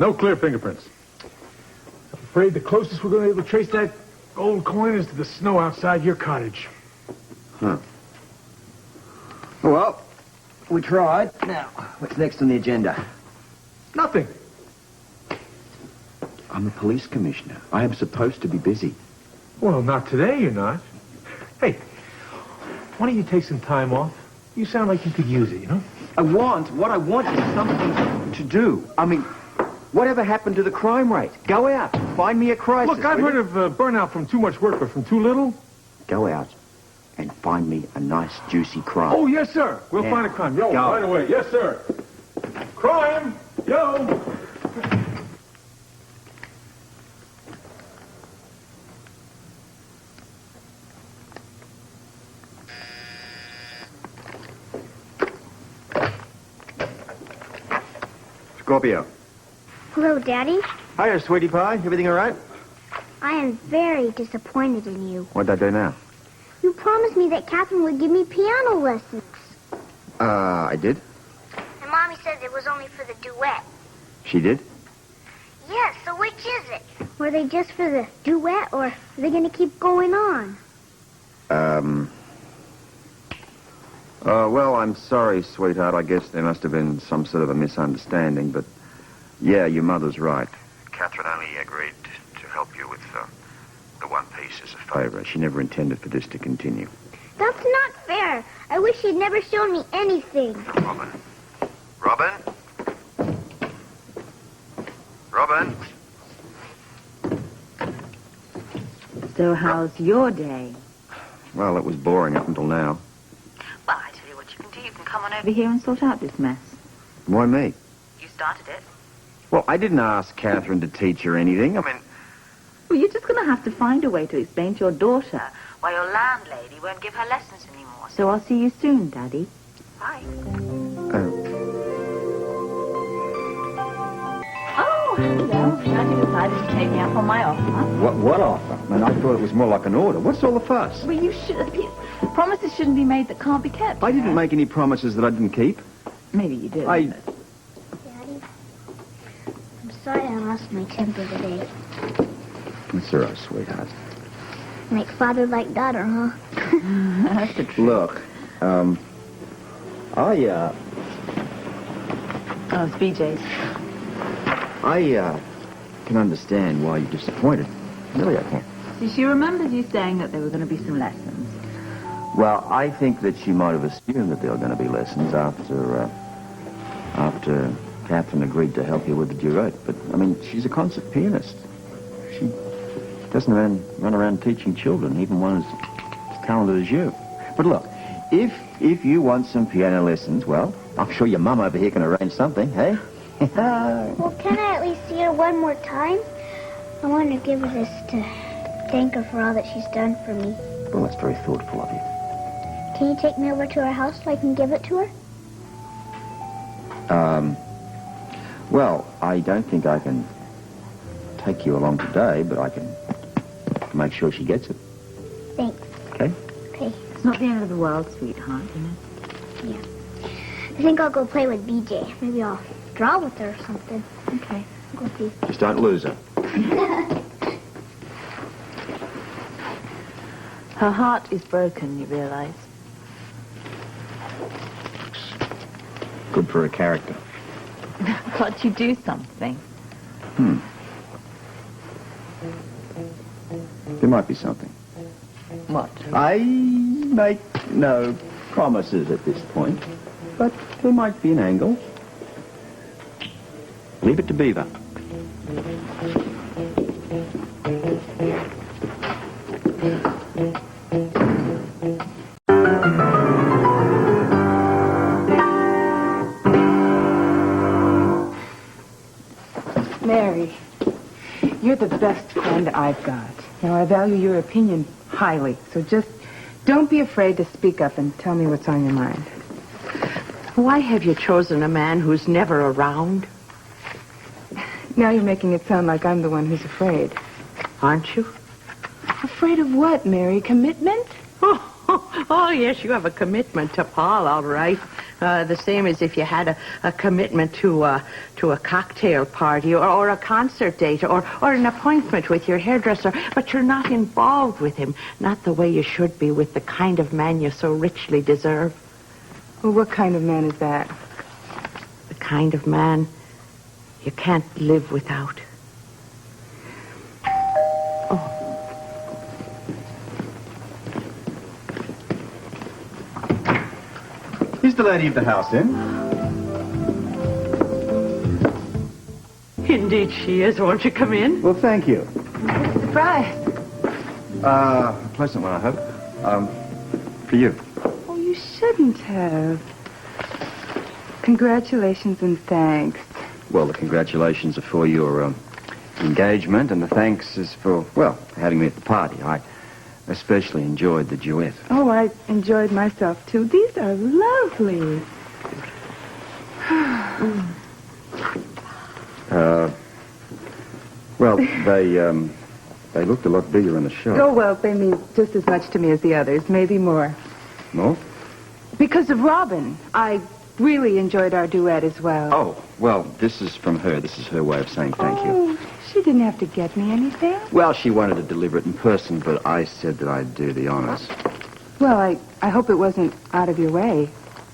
No clear fingerprints. I'm afraid the closest we're going to be able to trace that gold coin is to the snow outside your cottage. Huh. Well, we tried. Now, what's next on the agenda? Nothing. I'm a police commissioner. I am supposed to be busy. Well, not today, you're not. Hey, why don't you take some time off? You sound like you could use it, you know? What I want is something to do. I mean, whatever happened to the crime rate? Go out, find me a crisis. Look, I've heard of burnout from too much work, but from too little. Go out and find me a nice, juicy crime. Oh, yes, sir. We'll find a crime. Yo, Go. right away. Yes, sir. Crime. Yo. Scorpio. Hello, Daddy. Hiya, sweetie pie. Everything all right? I am very disappointed in you. What'd I do now? You promised me that Catherine would give me piano lessons. I did. And Mommy said it was only for the duet. She did? Yes, so which is it? Were they just for the duet, or are they going to keep going on? Well, I'm sorry, sweetheart. I guess there must have been some sort of a misunderstanding, but yeah, your mother's right. Catherine only agreed to help you with the one piece as a favor. She never intended for this to continue. That's not fair. I wish she'd never shown me anything. Robin. Robin? Robin? So how's your day? Well, it was boring up until now. Well, I tell you what you can do. You can come on over here and sort out this mess. Why me? You started it. Well, I didn't ask Catherine to teach her anything. I mean... Well, you're just going to have to find a way to explain to your daughter why your landlady won't give her lessons anymore. So I'll see you soon, Daddy. Bye. Oh, hello. Glad you decided to take me up on my offer. What offer? I mean, I thought it was more like an order. What's all the fuss? Well, you should... Promises shouldn't be made that can't be kept. I didn't make any promises that I didn't keep. Maybe you did. Daddy, I'm sorry I lost my temper today. It's all right, sweetheart. Like father like daughter, huh? That's the truth. Look, Oh, it's BJ's. I can understand why you're disappointed. Really, I can. See, she remembers you saying that there were going to be some lessons. Well, I think that she might have assumed that there were going to be lessons after Catherine agreed to help you with the duet. But, I mean, she's a concert pianist. She doesn't run around teaching children, even one as talented as you. But look, if you want some piano lessons, well, I'm sure your mum over here can arrange something, hey? Well, can I at least see her one more time? I want to give her this to thank her for all that she's done for me. Well, that's very thoughtful of you. Can you take me over to her house so I can give it to her? Well, I don't think I can take you along today, but I can make sure she gets it. Thanks. Okay? Okay. It's not the end of the world, sweetheart, you know. Yeah. I think I'll go play with BJ. Maybe I'll draw with her or something. Okay. I'll go see. Just don't lose her. Her heart is broken, you realize. Good for a character. Can't you do something? There might be something. What? I make no promises at this point, but there might be an angle. Leave it to Beaver. Mary, you're the best friend I've got. Now, I value your opinion highly, so just don't be afraid to speak up and tell me what's on your mind. Why have you chosen a man who's never around? Now you're making it sound like I'm the one who's afraid. Aren't you? Afraid of what, Mary? Commitment? Oh, yes, you have a commitment to Paul, all right. The same as if you had a commitment to a cocktail party or a concert date or an appointment with your hairdresser, but you're not involved with him, not the way you should be with the kind of man you so richly deserve. Well, what kind of man is that? The kind of man you can't live without. Is the lady of the house in? Indeed she is. Won't you come in? Well, thank you. Surprise. A pleasant one, I hope. For you. Oh, you shouldn't have. Congratulations and thanks. Well, the congratulations are for your engagement, and the thanks is for, well, having me at the party. I especially enjoyed the duet. Oh, I enjoyed myself, too. These are lovely. Well, they looked a lot bigger in the show. Oh, well, they mean just as much to me as the others, maybe more. More? Because of Robin. I really enjoyed our duet as well. Oh, well, this is from her. This is her way of saying thank you. Oh, she didn't have to get me anything. Well, she wanted to deliver it in person, but I said that I'd do the honors. Well, I hope it wasn't out of your way.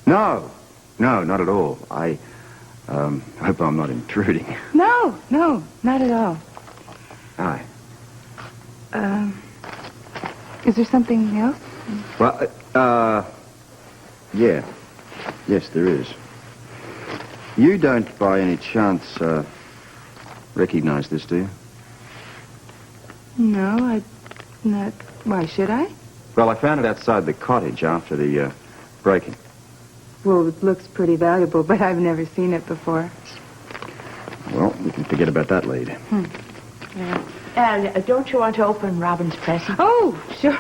No, not at all. I hope I'm not intruding. No, not at all. Aye. Is there something else? Well, yeah. Yes, there is. You don't, by any chance, recognize this, do you? No, not. Why should I? Well, I found it outside the cottage after the break-in. Well, it looks pretty valuable, but I've never seen it before. Well, we can forget about that lead. Yeah. And don't you want to open Robin's present? Oh, sure.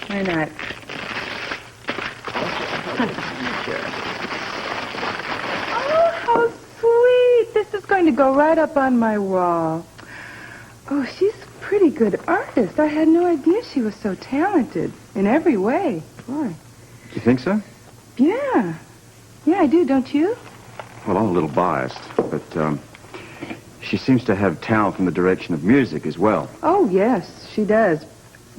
Why not? Oh, how sweet. This is going to go right up on my wall. Oh, she's a pretty good artist. I had no idea she was so talented in every way. Boy. You think so? Yeah. Yeah, I do, don't you? Well, I'm a little biased, but she seems to have talent in the direction of music as well. Oh, yes, she does,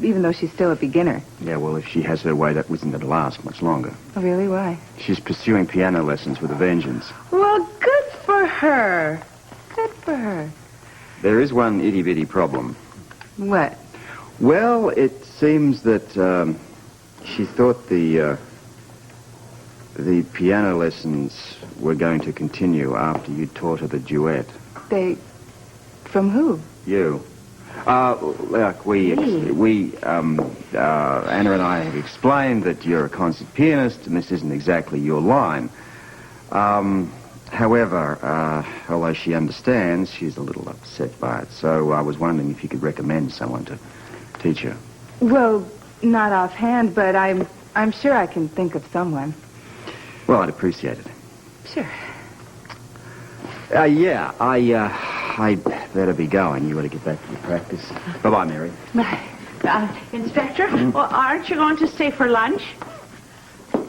even though she's still a beginner. Yeah, well, if she has her way, that isn't going to last much longer. Oh, really? Why? She's pursuing piano lessons with a vengeance. Well, good for her. Good for her. There is one itty-bitty problem. What? Well, it seems that she thought the piano lessons were going to continue after you taught her the duet. From who? You. Look, Anna and I have explained that you're a concert pianist, and this isn't exactly your line. However, although she understands, she's a little upset by it. So I was wondering if you could recommend someone to teach her. Well, not offhand, but I'm sure I can think of someone. Well, I'd appreciate it. Sure. Yeah, I better be going. You ought to get back to your practice. Bye-bye, Mary. Inspector, well, aren't you going to stay for lunch?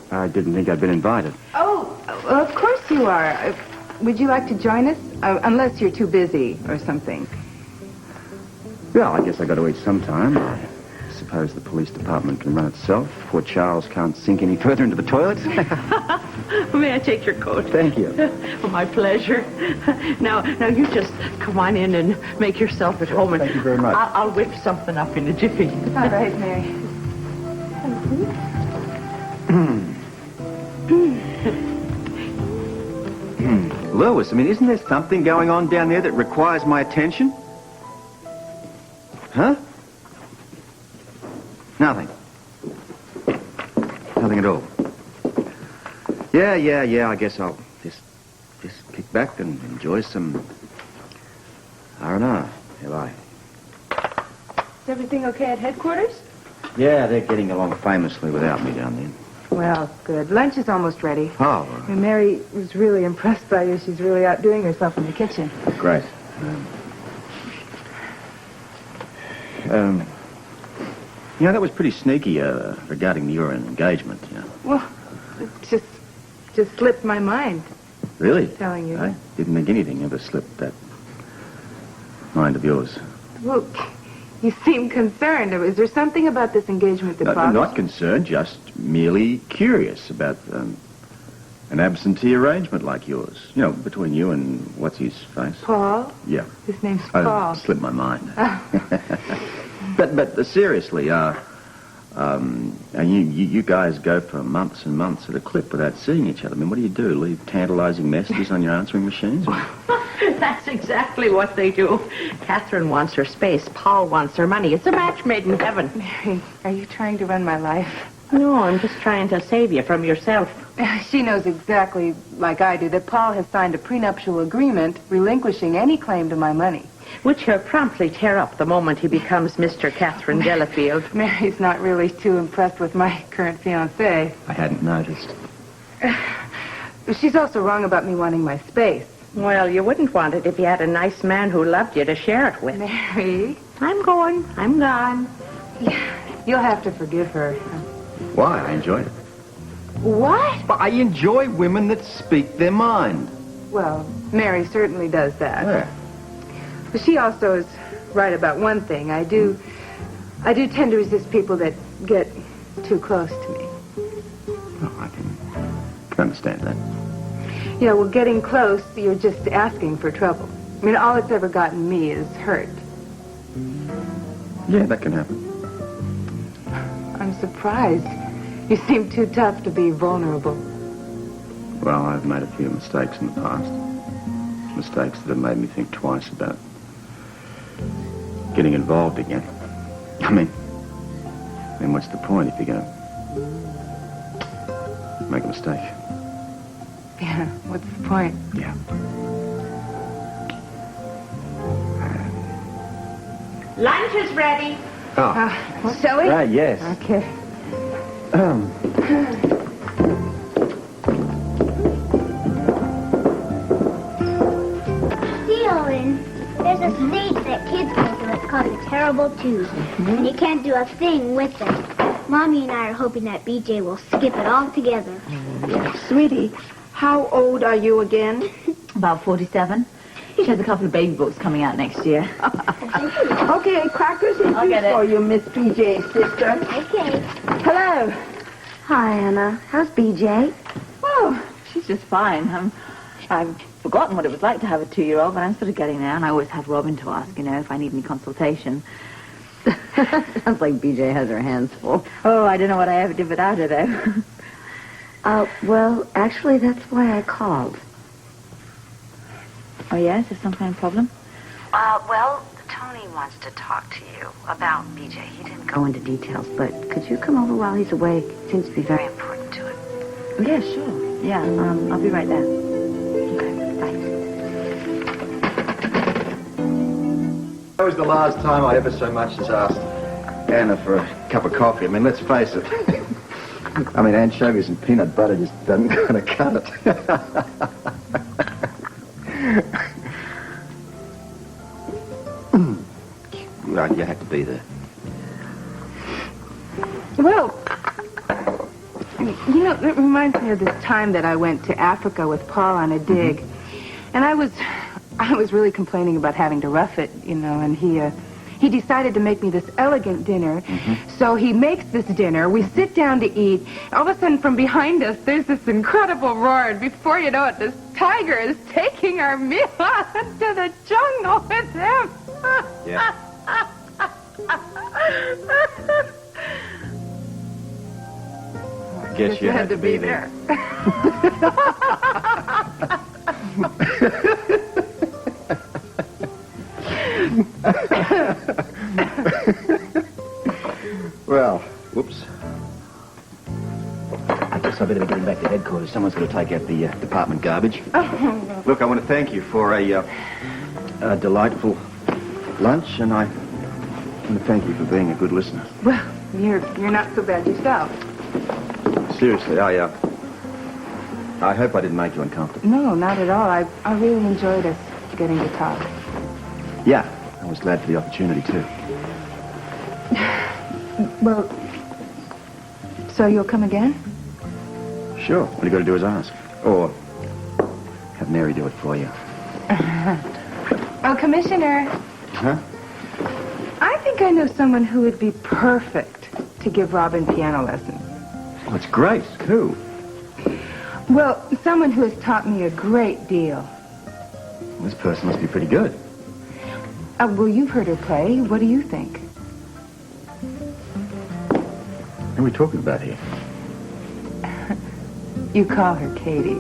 I didn't think I'd been invited. Oh, well, of course you are. Would you like to join us? Unless you're too busy or something. Well, I guess I got to eat sometime. I suppose the police department can run itself. Poor Charles can't sink any further into the toilet. May I take your coat? Thank you. Oh, my pleasure. Now, you just come on in and make yourself at home. Thank you very much. I'll whip something up in a jiffy. All right, Mary. Lois, I mean, isn't there something going on down there that requires my attention? Huh? Nothing. Nothing at all. Yeah, I guess I'll just kick back and enjoy some R&R. Have Is everything okay at headquarters? Yeah, they're getting along famously without me down there. Well, good. Lunch is almost ready. Oh, And Mary was really impressed by you. She's really outdoing herself in the kitchen. great. You know, that was pretty sneaky regarding your engagement, you know. Well, it's just just slipped my mind. Really? Telling you. I didn't think anything ever slipped that mind of yours. Well, you seem concerned. Is there something about this engagement that No, bothers not concerned, just merely curious about an absentee arrangement like yours. You know, between you and what's his face? Paul? Yeah. His name's Oh, Paul. slipped my mind. But seriously, and you guys go for months and months at a clip without seeing each other. I mean, what do? Leave tantalizing messages on your answering machines? That's exactly what they do. Catherine wants her space. Paul wants her money. It's a match made in heaven. Mary, are you trying to run my life? No, I'm just trying to save you from yourself. She knows exactly, like I do, that Paul has signed a prenuptial agreement relinquishing any claim to my money. Which he'll promptly tear up the moment he becomes Mr. Catherine Delafield. Mary's not really too impressed with my current fiancé. I hadn't noticed. She's also wrong about me wanting my space. Well, you wouldn't want it if you had a nice man who loved you to share it with. Mary, I'm going. I'm gone. you'll have to forgive her. Why? I enjoy it. What? But I enjoy women that speak their mind. Well, Mary certainly does that. Where? But she also is right about one thing. I do tend to resist people that get too close to me. Oh, I can understand that. Yeah, well, getting close, you're just asking for trouble. I mean, all it's ever gotten me is hurt. Yeah, that can happen. I'm surprised. You seem too tough to be vulnerable. Well, I've made a few mistakes in the past. Mistakes that have made me think twice about getting involved again. I mean, what's the point if you're going to make a mistake? Yeah, what's the point? Yeah. Lunch is ready. Shall we? Yes. Okay. See, Owen, there's a state that kids go to that's called the Terrible Twos, and you can't do a thing with them. Mommy and I are hoping that BJ will skip it all together. Sweetie, how old are you again? About 47. She has a couple of baby books coming out next year. Okay, crackers and I'll juice get it. for you, Miss PJ's sister. Okay. Hello. Hi, Anna. How's BJ? Oh, she's just fine. I've forgotten what it was like to have a 2-year-old, but I'm sort of getting there, and I always have Robin to ask, if I need any consultation. Sounds like BJ has her hands full. Oh, I don't know what I ever did without her, though. Well, actually, that's why I called. Oh, yes? Is there some kind of problem? Well, Tony wants to talk to you about BJ. He didn't go Go into details, but could you come over while he's awake? It seems to be very important to him. Oh, yeah, sure. Yeah, I'll be right there. Okay, bye. That was the last time I ever so much as asked Anna for a cup of coffee. I mean, let's face it. I mean, anchovies and peanut butter just doesn't kind of cut it. Well, you had to be there. Well, it reminds me of this time that I went to Africa with Paul on a dig. And I was really complaining about having to rough it, and he decided to make me this elegant dinner. So he makes this dinner. We sit down to eat. All of a sudden, from behind us, there's this incredible roar. And before you know it, this tiger is taking our meal to the jungle with him. Yeah. Guess you had to be there. Well, whoops. I guess I better be getting back to headquarters. Someone's going to take out the department garbage. Look, I want to thank you for a delightful lunch, and I want to thank you for being a good listener. Well, you're not so bad yourself. Seriously, I hope I didn't make you uncomfortable. No, not at all. I really enjoyed us getting to talk. Yeah, I was glad for the opportunity, too. Well, so you'll come again? Sure. All you got to do is ask. Or have Mary do it for you. Oh, Commissioner, Huh? I think I know someone who would be perfect to give Robin piano lessons. Oh, it's great. Who? Well, someone who has taught me a great deal. This person must be pretty good. Well, you've heard her play. What do you think? What are we talking about here? You call her Katie.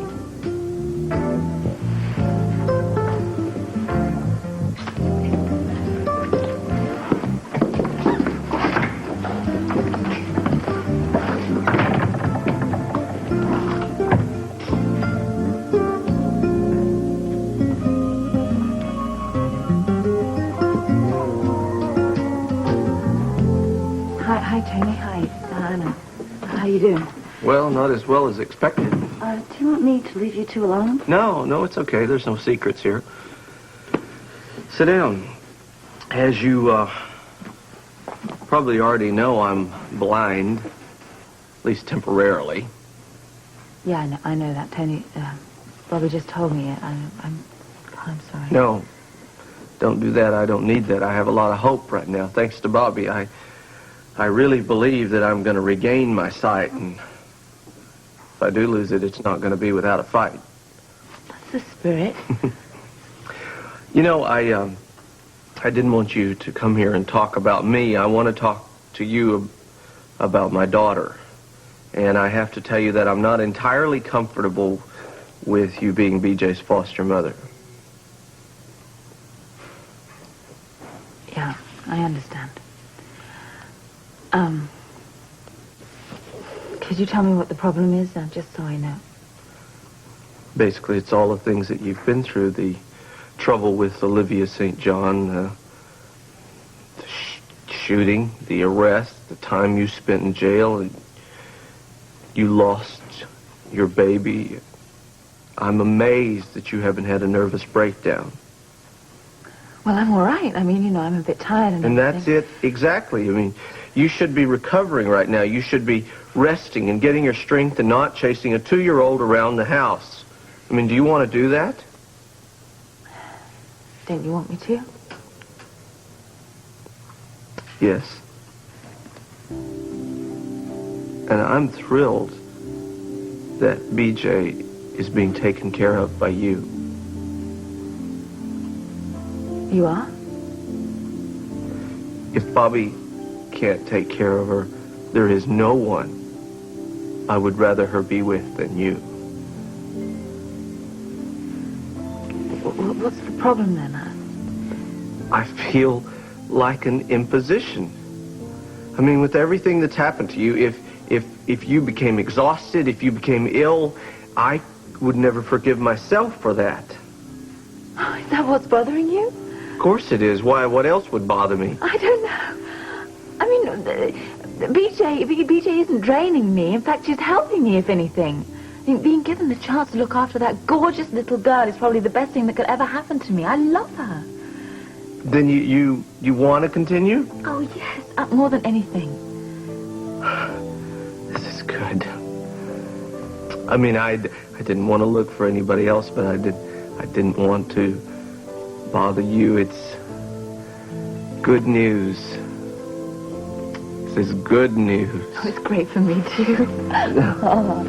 Hi, Tony. Hi, Anna. How you doing? Well, not as well as expected. Do you want me to leave you two alone? No, it's okay. There's no secrets here. Sit down. As you probably already know, I'm blind, at least temporarily. Yeah, I know that, Tony. Bobby just told me it. I'm sorry. No, don't do that. I don't need that. I have a lot of hope right now. Thanks to Bobby, I really believe that I'm going to regain my sight, and if I do lose it, it's not going to be without a fight. That's the spirit. You know, I didn't want you to come here and talk about me. I want to talk to you about my daughter. And I have to tell you that I'm not entirely comfortable with you being BJ's foster mother. Yeah, I understand. Could you tell me what the problem is, just so I know? Basically, it's all the things that you've been through. The trouble with Olivia St. John, the shooting, the arrest, the time you spent in jail, and you lost your baby. I'm amazed that you haven't had a nervous breakdown. Well, I'm all right. I mean, I'm a bit tired. And that's it, exactly. I mean, you should be recovering right now. You should be resting and getting your strength and not chasing a 2-year-old around the house. I mean, do you want to do that? Don't you want me to? Yes. And I'm thrilled that BJ is being taken care of by you. You are? If Bobby can't take care of her, there is no one I would rather her be with than you. What's the problem then, I feel like an imposition. I mean, with everything that's happened to you, if you became exhausted, if you became ill, I would never forgive myself for that. Is that what's bothering you? Of course it is. Why? What else would bother me? I don't know. I mean, BJ isn't draining me. In fact, she's helping me, if anything. I mean, being given the chance to look after that gorgeous little girl is probably the best thing that could ever happen to me. I love her. Then you want to continue? Oh, yes. More than anything. This is good. I mean, I didn't want to look for anybody else, but I didn't want to bother you. It's good news. This is good news. Oh, it's great for me, too. Oh.